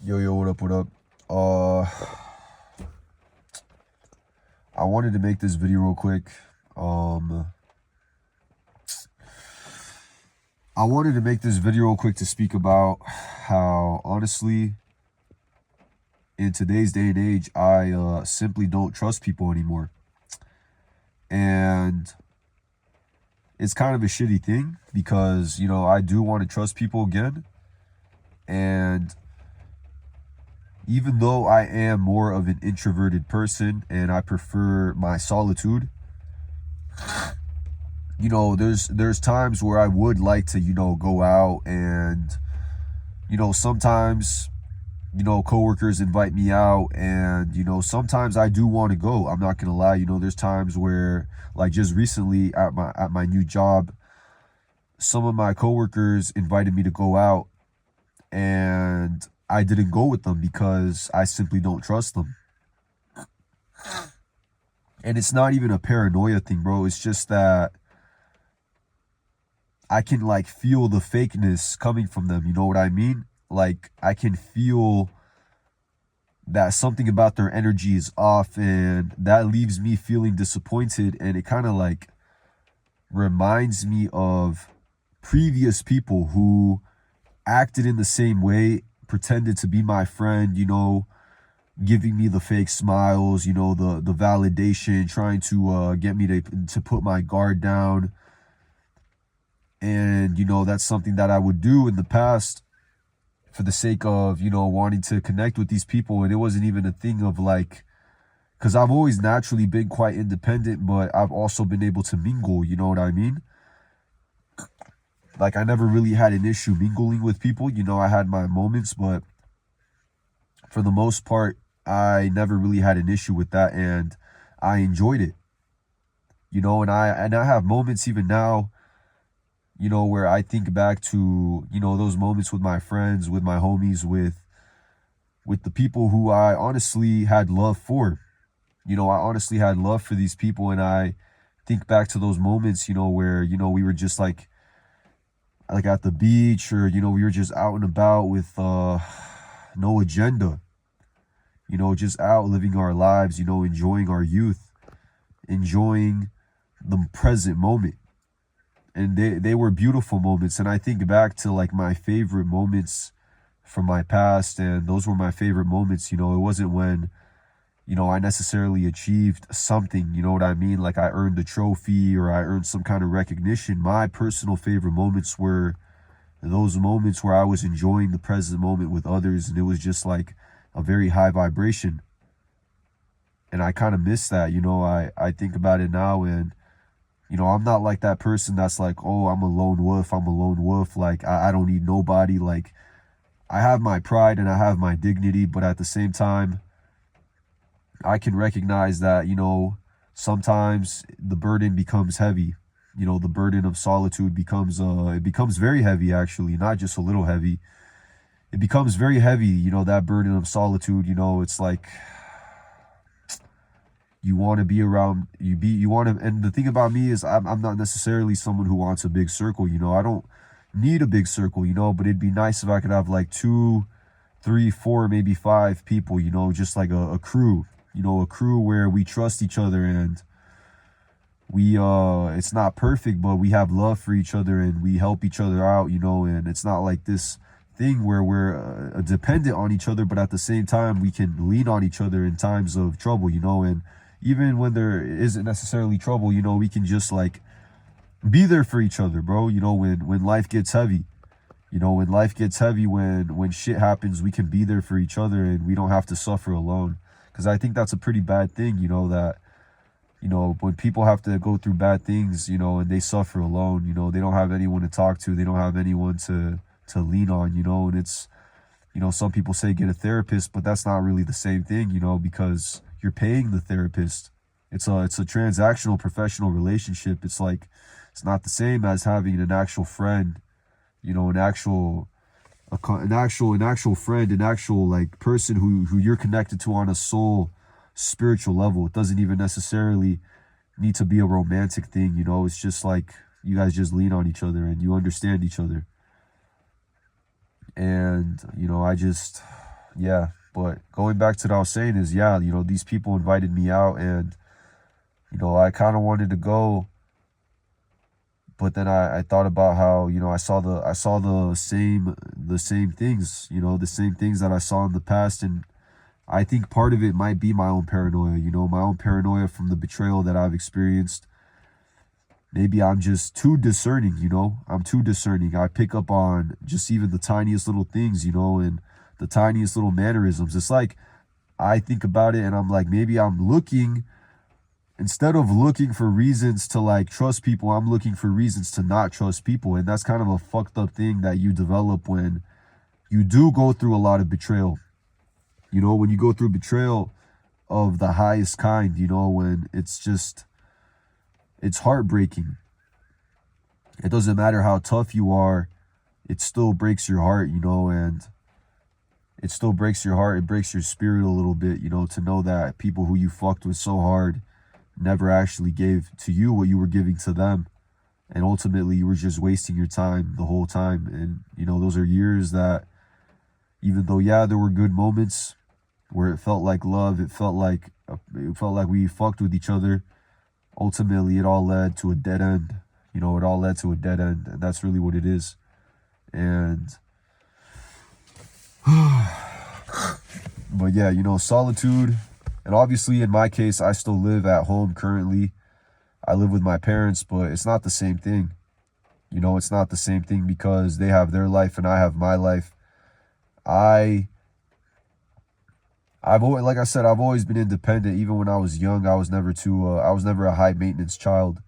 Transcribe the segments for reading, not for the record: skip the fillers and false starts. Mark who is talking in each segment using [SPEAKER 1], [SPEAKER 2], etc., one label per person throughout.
[SPEAKER 1] Yo, what up, what up? Uh, I wanted to make this video real quick. I wanted to make this video real quick to speak about how, honestly, in today's day and age, I simply don't trust people anymore. And it's kind of a shitty thing because, I do want to trust people again. And even though I am more of an introverted person and I prefer my solitude, there's times where I would like to, go out and, sometimes, coworkers invite me out and, sometimes I do want to go. I'm not going to lie. There's times where, like just recently at my new job, some of my coworkers invited me to go out and I didn't go with them because I simply don't trust them. And it's not even a paranoia thing, bro. It's just that I can like feel the fakeness coming from them. You know what I mean? Like I can feel that something about their energy is off, and that leaves me feeling disappointed. And it kind of like reminds me of previous people who acted in the same way, pretended to be my friend, giving me the fake smiles, the validation, trying to get me to put my guard down. And, that's something that I would do in the past for the sake of, wanting to connect with these people. And it wasn't even a thing of like, because I've always naturally been quite independent, but I've also been able to mingle, you know what I mean? Like I never really had an issue mingling with people. I had my moments, but for the most part, I never really had an issue with that, and I enjoyed it. And I have moments even now, where I think back to, those moments with my friends, with my homies, with the people who I honestly had love for. I honestly had love for these people, and I think back to those moments, where, we were just like at the beach, or, we were just out and about with no agenda, just out living our lives, enjoying our youth, enjoying the present moment. And they were beautiful moments. And I think back to like my favorite moments from my past, and those were my favorite moments. It wasn't when, I necessarily achieved something, you know what I mean? Like I earned a trophy or I earned some kind of recognition. My personal favorite moments were those moments where I was enjoying the present moment with others, and it was just like a very high vibration. And I kind of miss that, I think about it now, and, I'm not like that person that's like, oh, I'm a lone wolf. Like, I don't need nobody. Like, I have my pride and I have my dignity, but at the same time, I can recognize that, sometimes the burden becomes heavy. The burden of solitude becomes, it becomes very heavy, actually, not just a little heavy. It becomes very heavy, that burden of solitude. It's like you want to be around, you want to, and the thing about me is I'm not necessarily someone who wants a big circle. I don't need a big circle, but it'd be nice if I could have like 2, 3, 4, maybe 5 people, just like a crew, a crew where we trust each other, and we it's not perfect, but we have love for each other and we help each other out, and it's not like this thing where we're dependent on each other, but at the same time we can lean on each other in times of trouble, and even when there isn't necessarily trouble, we can just like be there for each other, bro. When life gets heavy, when shit happens, we can be there for each other and we don't have to suffer alone. Because I think that's a pretty bad thing, that when people have to go through bad things, and they suffer alone, they don't have anyone to talk to, they don't have anyone to lean on, and it's, some people say get a therapist, but that's not really the same thing, because you're paying the therapist. It's a transactional professional relationship. It's like, it's not the same as having an actual friend, an actual friend, an actual like person who you're connected to on a soul spiritual level. It doesn't even necessarily need to be a romantic thing, it's just like you guys just lean on each other and you understand each other. And I just yeah, but going back to what I was saying is, yeah, these people invited me out, and I kind of wanted to go, but then I thought about how I saw the same things, the same things that I saw in the past, and I think part of it might be my own paranoia, my own paranoia from the betrayal that I've experienced. Maybe I'm just too discerning, I'm too discerning. I pick up on just even the tiniest little things, and the tiniest little mannerisms. It's like I think about it and I'm like, maybe instead of looking for reasons to like trust people, I'm looking for reasons to not trust people. And that's kind of a fucked up thing that you develop when you do go through a lot of betrayal. When you go through betrayal of the highest kind, when it's heartbreaking. It doesn't matter how tough you are, it still breaks your heart, and it still breaks your heart. It breaks your spirit a little bit, to know that people who you fucked with so hard never actually gave to you what you were giving to them. And ultimately, you were just wasting your time the whole time. And, those are years that, even though, yeah, there were good moments where it felt like love, it felt like we fucked with each other. Ultimately, it all led to a dead end. It all led to a dead end. And that's really what it is. And, but yeah, solitude. And obviously, in my case, I still live at home currently. I live with my parents, but it's not the same thing. It's not the same thing because they have their life and I have my life. I've always, like I said, I've always been independent. Even when I was young, I was never a high maintenance child.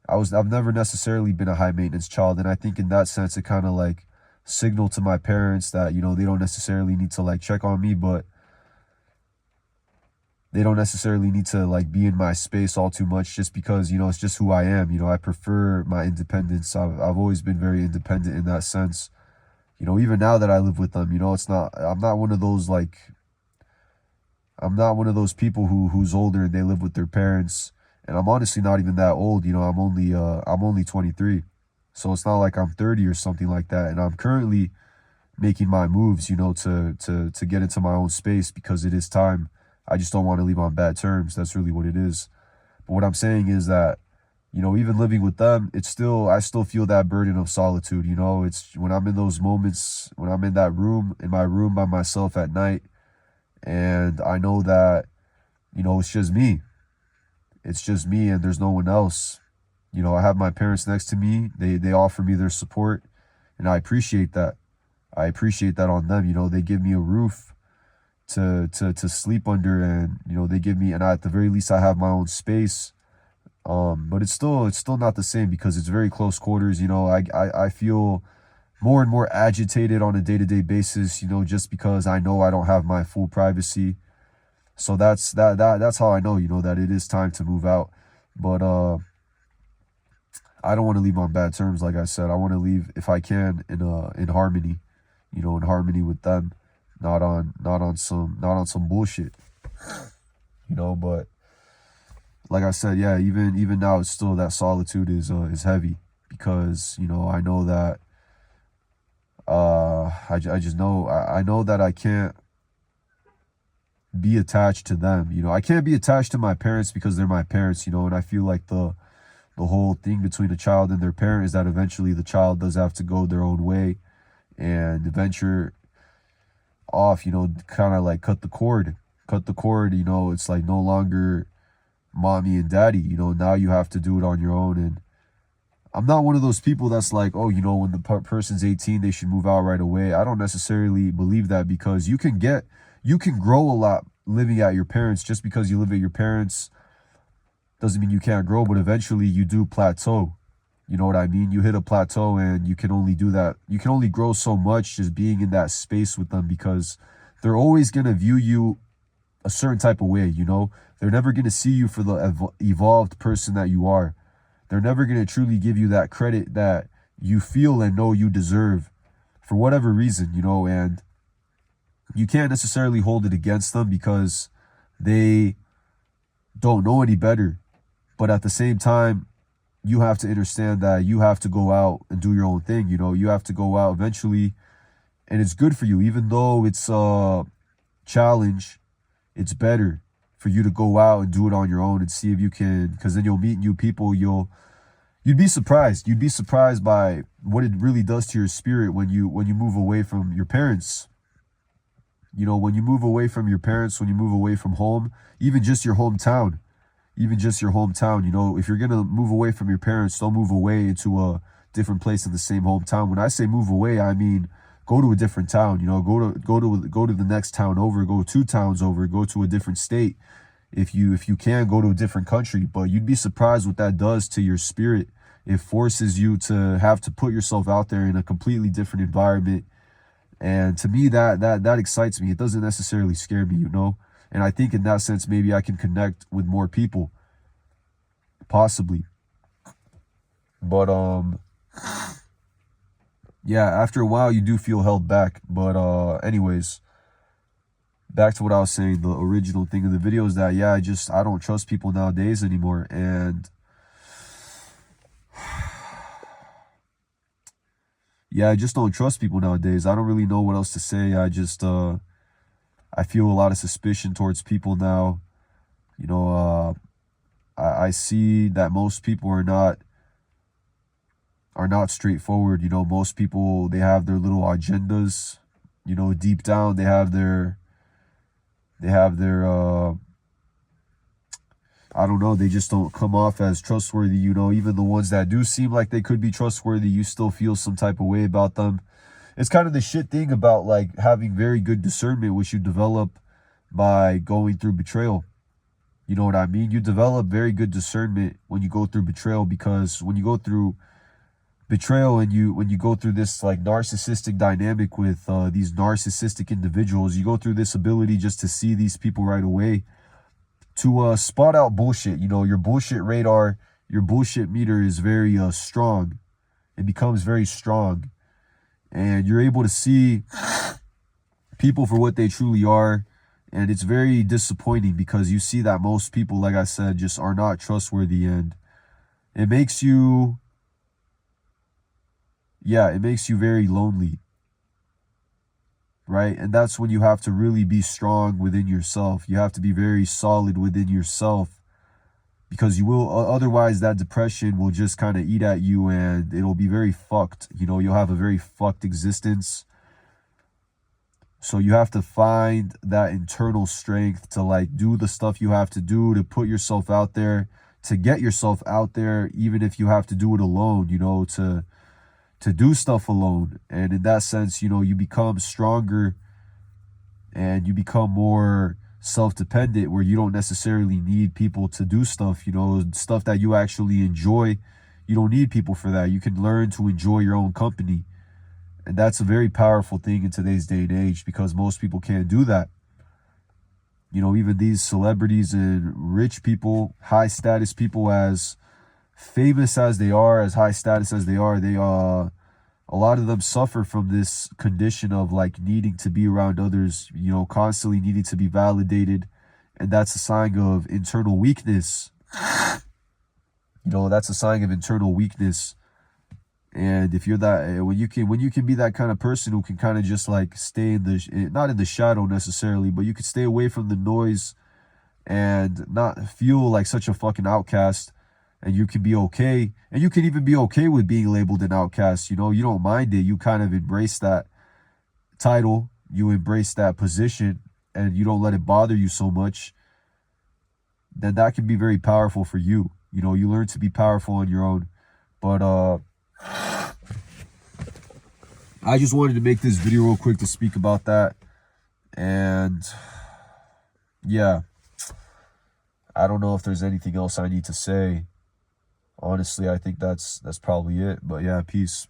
[SPEAKER 1] I've never necessarily been a high maintenance child. And I think in that sense, it kind of like signaled to my parents that, they don't necessarily need to like check on me, but they don't necessarily need to like be in my space all too much just because, it's just who I am. I prefer my independence. I've always been very independent in that sense. Even now that I live with them, I'm not one of those people who's older and they live with their parents. And I'm honestly not even that old. I'm only 23. So it's not like I'm 30 or something like that. And I'm currently making my moves, to get into my own space because it is time. I just don't want to leave on bad terms. That's really what it is. But what I'm saying is that, even living with them, I still feel that burden of solitude. It's when I'm in those moments, when I'm in my room by myself at night, and I know that, it's just me. It's just me and there's no one else. I have my parents next to me. They offer me their support, and I appreciate that. I appreciate that on them. They give me a roof to sleep under, and they give me, and at the very least I have my own space. But it's still not the same because it's very close quarters. I feel more and more agitated on a day-to-day basis, just because I know I don't have my full privacy. So that's how I know, that it is time to move out. But I don't want to leave on bad terms. Like I said, I want to leave if I can in harmony, in harmony with them, not on some bullshit, but like I said, yeah, even now it's still that solitude is heavy because, I know that I just know I know that I can't be attached to them. I can't be attached to my parents because they're my parents, and I feel like the whole thing between a child and their parent is that eventually the child does have to go their own way and venture off, kind of like cut the cord. It's like no longer mommy and daddy, now you have to do it on your own. And I'm not one of those people that's like, oh, when the person's 18, they should move out right away. I don't necessarily believe that because you can grow a lot living at your parents. Just because you live at your parents doesn't mean you can't grow, but eventually you do plateau. You know what I mean? You hit a plateau and you can only do that. You can only grow so much just being in that space with them because they're always going to view you a certain type of way, They're never going to see you for the evolved person that you are. They're never going to truly give you that credit that you feel and know you deserve for whatever reason, and you can't necessarily hold it against them because they don't know any better. But at the same time, you have to understand that you have to go out and do your own thing. You have to go out eventually, and it's good for you, even though it's challenge, it's better for you to go out and do it on your own and see if you can, because then you'll meet new people. You'd be surprised. You'd be surprised by what it really does to your spirit when you move away from your parents. You know, when you move away from your parents, when you move away from home, even just your hometown, you know, if you're going to move away from your parents, don't move away into a different place in the same hometown. When I say move away, I mean, go to a different town, you know, go to the next town over, go 2 towns over, go to a different state. If you can, go to a different country. But you'd be surprised what that does to your spirit. It forces you to have to put yourself out there in a completely different environment. And to me, that excites me. It doesn't necessarily scare me, you know. And I think in that sense, maybe I can connect with more people, possibly. But yeah, after a while, you do feel held back. But anyways, back to what I was saying. The original thing of the video is that, yeah, I don't trust people nowadays anymore. And yeah, I just don't trust people nowadays. I don't really know what else to say. I feel a lot of suspicion towards people now. You know, I see that most people are not straightforward. You know, most people, they have their little agendas. You know, deep down, they have their I don't know, they just don't come off as trustworthy. You know, even the ones that do seem like they could be trustworthy, you still feel some type of way about them. It's kind of the shit thing about like having very good discernment, which you develop by going through betrayal. You know what I mean? You develop very good discernment when you go through betrayal, because when you go through betrayal and when you go through this like narcissistic dynamic with these narcissistic individuals, you go through this ability just to see these people right away, to spot out bullshit. You know, your bullshit radar, your bullshit meter is very strong. It becomes very strong. And you're able to see people for what they truly are. And it's very disappointing because you see that most people, like I said, just are not trustworthy. And it makes you, yeah, it makes you very lonely. Right? And that's when you have to really be strong within yourself. You have to be very solid within yourself, because you will, otherwise that depression will just kind of eat at you and it'll be very fucked. You know, you'll have a very fucked existence. So you have to find that internal strength to like do the stuff you have to do, to put yourself out there, to get yourself out there, even if you have to do it alone, you know, to do stuff alone. And in that sense, you know, you become stronger and you become more self-dependent, where you don't necessarily need people to do stuff, you know, stuff that you actually enjoy. You don't need people for that. You can learn to enjoy your own company. And that's a very powerful thing in today's day and age, because most people can't do that. You know, even these celebrities and rich people, high status people, as famous as they are, as high status as they are, a lot of them suffer from this condition of like needing to be around others, you know, constantly needing to be validated. And that's a sign of internal weakness. You know, that's a sign of internal weakness. And if you're that, when you can be that kind of person who can kind of just like stay in the, not in the shadow necessarily, but you can stay away from the noise and not feel like such a fucking outcast. And you can be okay. And you can even be okay with being labeled an outcast. You know, you don't mind it. You kind of embrace that title. You embrace that position. And you don't let it bother you so much. Then that can be very powerful for you. You know, you learn to be powerful on your own. But I just wanted to make this video real quick to speak about that. And yeah, I don't know if there's anything else I need to say. Honestly, I think that's probably it. But yeah, peace.